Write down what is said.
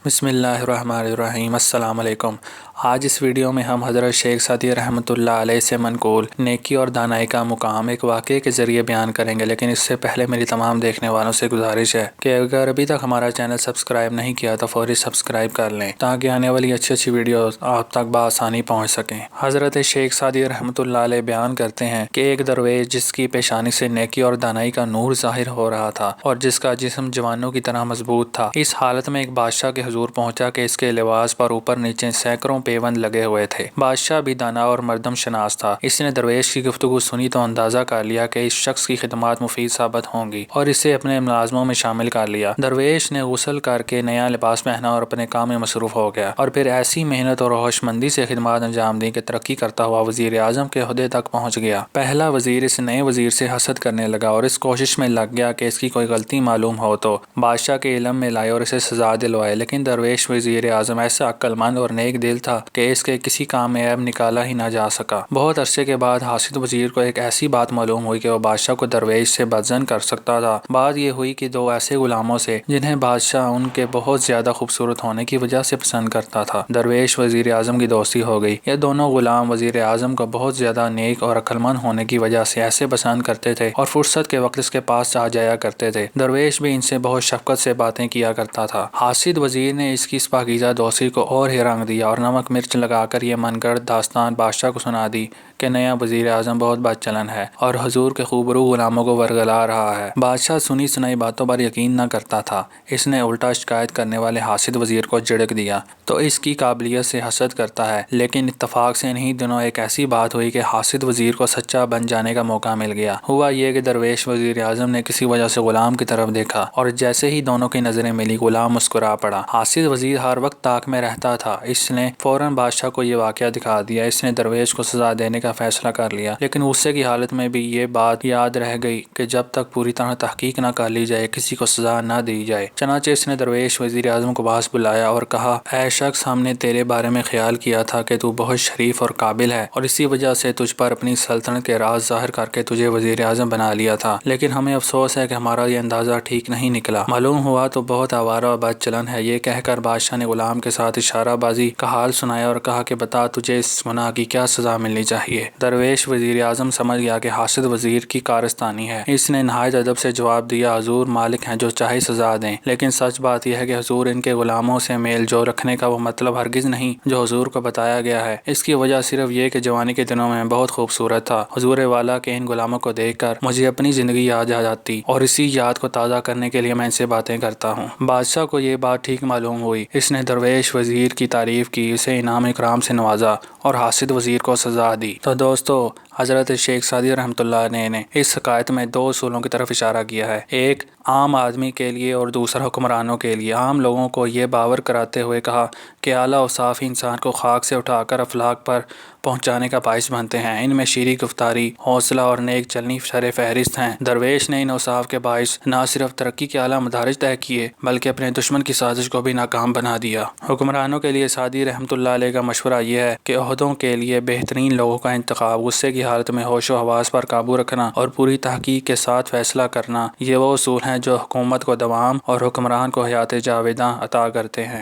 بسم اللہ الرحمن الرحیم۔ السلام علیکم۔ آج اس ویڈیو میں ہم حضرت شیخ سعدی رحمۃ اللہ علیہ سے منقول نیکی اور دانائی کا مقام ایک واقعے کے ذریعے بیان کریں گے، لیکن اس سے پہلے میری تمام دیکھنے والوں سے گزارش ہے کہ اگر ابھی تک ہمارا چینل سبسکرائب نہیں کیا تو فوری سبسکرائب کر لیں تاکہ آنے والی اچھی ویڈیوز آپ تک بآسانی پہنچ سکیں۔ حضرت شیخ سعدی رحمۃ اللہ علیہ بیان کرتے ہیں کہ ایک درویش جس کی پیشانی سے نیکی اور دانائی کا نور ظاہر ہو رہا تھا اور جس کا جسم جوانوں کی طرح مضبوط تھا، اس حالت میں ایک بادشاہ کے حضور پہنچا کہ اس کے لباس پر اوپر نیچے سینکڑوں پیوند لگے ہوئے تھے۔ بادشاہ بھی دانا اور مردم شناس تھا۔ اس نے درویش کی گفتگو سنی تو اندازہ کر لیا کہ اس شخص کی خدمات مفید ثابت ہوں گی اور اسے اپنے ملازموں میں شامل کر لیا۔ درویش نے غسل کر کے نیا لباس پہنا اور اپنے کام میں مصروف ہو گیا، اور پھر ایسی محنت اور ہوش مندی سے خدمات انجام دی کہ ترقی کرتا ہوا وزیر اعظم کے عہدے تک پہنچ گیا۔ پہلا وزیر اس نئے وزیر سے حسد کرنے لگا اور اس کوشش میں لگ گیا کہ اس کی کوئی غلطی معلوم ہو تو بادشاہ کے علم میں لائے اور اسے سزا دلوائے، لیکن درویش وزیر اعظم ایسا عقل مند اور نیک دل تھا کہ اس کے کسی کام میں عیب نکالا ہی نہ جا سکا۔ بہت عرصے کے بعد حاسد وزیر کو ایک ایسی بات معلوم ہوئی کہ وہ بادشاہ کو درویش سے بدظن کر سکتا تھا۔ بات یہ ہوئی کہ دو ایسے غلاموں سے جنہیں بادشاہ ان کے بہت زیادہ خوبصورت ہونے کی وجہ سے پسند کرتا تھا، درویش وزیر اعظم کی دوستی ہو گئی۔ یہ دونوں غلام وزیر اعظم کو بہت زیادہ نیک اور عقل مند ہونے کی وجہ سے ایسے پسند کرتے تھے اور فرصت کے وقت اس کے پاس آ جایا کرتے تھے۔ درویش بھی ان سے بہت شفقت سے باتیں کیا کرتا تھا۔ حاسد وزیر نے اس کی اس پاکیزہ دوستی کو اور ہی رنگ دیا اور نمک مرچ لگا کر یہ من گڑھ داستان بادشاہ کو سنا دی کہ نیا وزیر اعظم بہت بد چلن ہے اور حضور کے خوبرو غلاموں کو ورگلا رہا ہے۔ بادشاہ سنی سنائی باتوں پر یقین نہ کرتا تھا۔ اس نے الٹا شکایت کرنے والے حاسد وزیر کو جھڑک دیا تو اس کی قابلیت سے حسد کرتا ہے، لیکن اتفاق سے انہی دنوں ایک ایسی بات ہوئی کہ حاسد وزیر کو سچا بن جانے کا موقع مل گیا۔ ہوا یہ کہ درویش وزیر اعظم نے کسی وجہ سے غلام کی طرف دیکھا اور جیسے ہی دونوں کی نظریں ملی غلام مسکرا پڑا۔ حاسد وزیر ہر وقت طاق میں رہتا تھا۔ اس نے فوراً بادشاہ کو یہ واقعہ دکھا دیا۔ اس نے درویش کو سزا دینے کا فیصلہ کر لیا، لیکن غصے کی حالت میں بھی یہ بات یاد رہ گئی کہ جب تک پوری طرح تحقیق نہ کر لی جائے کسی کو سزا نہ دی جائے۔ چنانچہ اس نے درویش وزیر اعظم کو پاس بلایا اور کہا، اے شخص، ہم نے تیرے بارے میں خیال کیا تھا کہ تو بہت شریف اور قابل ہے اور اسی وجہ سے تجھ پر اپنی سلطنت کے راز ظاہر کر کے تجھے وزیر اعظم بنا لیا تھا، لیکن ہمیں افسوس ہے کہ ہمارا یہ اندازہ ٹھیک نہیں نکلا۔ معلوم ہوا تو بہت آوارہ اور بد چلن ہے۔ یہ کہہ کر بادشاہ نے غلام کے ساتھ اشارہ بازی کا حال سنایا اور کہا کہ بتا تجھے اس گناہ کی کیا سزا ملنی چاہیے۔ درویش وزیر اعظم سمجھ گیا کہ حاسد وزیر کی کارستانی ہے۔ اس نے نہایت ادب سے جواب دیا، حضور مالک ہیں، جو چاہے سزا دیں، لیکن سچ بات یہ ہے کہ حضور ان کے غلاموں سے میل جو رکھنے کا وہ مطلب ہرگز نہیں جو حضور کو بتایا گیا ہے۔ اس کی وجہ صرف یہ کہ جوانی کے دنوں میں بہت خوبصورت تھا۔ حضور والا کے ان غلاموں کو دیکھ کر مجھے اپنی زندگی یاد آ جاتی اور اسی یاد کو تازہ کرنے کے لیے میں ان سے باتیں کرتا ہوں۔ بادشاہ کو یہ بات ٹھیک معلوم ہوئی۔ اس نے درویش وزیر کی تعریف کی، اسے انعام اکرام سے نوازا اور حاسد وزیر کو سزا دی۔ تو دوستو، حضرت شیخ سعدی رحمۃ اللہ علیہ نے اس حکایت میں دو اصولوں کی طرف اشارہ کیا ہے، ایک عام آدمی کے لیے اور دوسرا حکمرانوں کے لیے۔ عام لوگوں کو یہ باور کراتے ہوئے کہا کہ اعلیٰ اوصاف ہی انسان کو خاک سے اٹھا کر افلاک پر پہنچانے کا باعث بنتے ہیں۔ ان میں شیریں گفتاری، حوصلہ اور نیک چلنی سر فہرست ہیں۔ درویش نے ان اوصاف کے باعث نہ صرف ترقی کے اعلیٰ مدارج طے کیے بلکہ اپنے دشمن کی سازش کو بھی ناکام بنا دیا۔ حکمرانوں کے لیے سعدی رحمۃ اللہ علیہ کا مشورہ یہ ہے کہ عہدوں کے لیے بہترین لوگوں کا انتخاب، غصے کی حالت میں ہوش و حواس پر قابو رکھنا اور پوری تحقیق کے ساتھ فیصلہ کرنا، یہ وہ اصول ہیں جو حکومت کو دوام اور حکمران کو حیات جاویداں عطا کرتے ہیں۔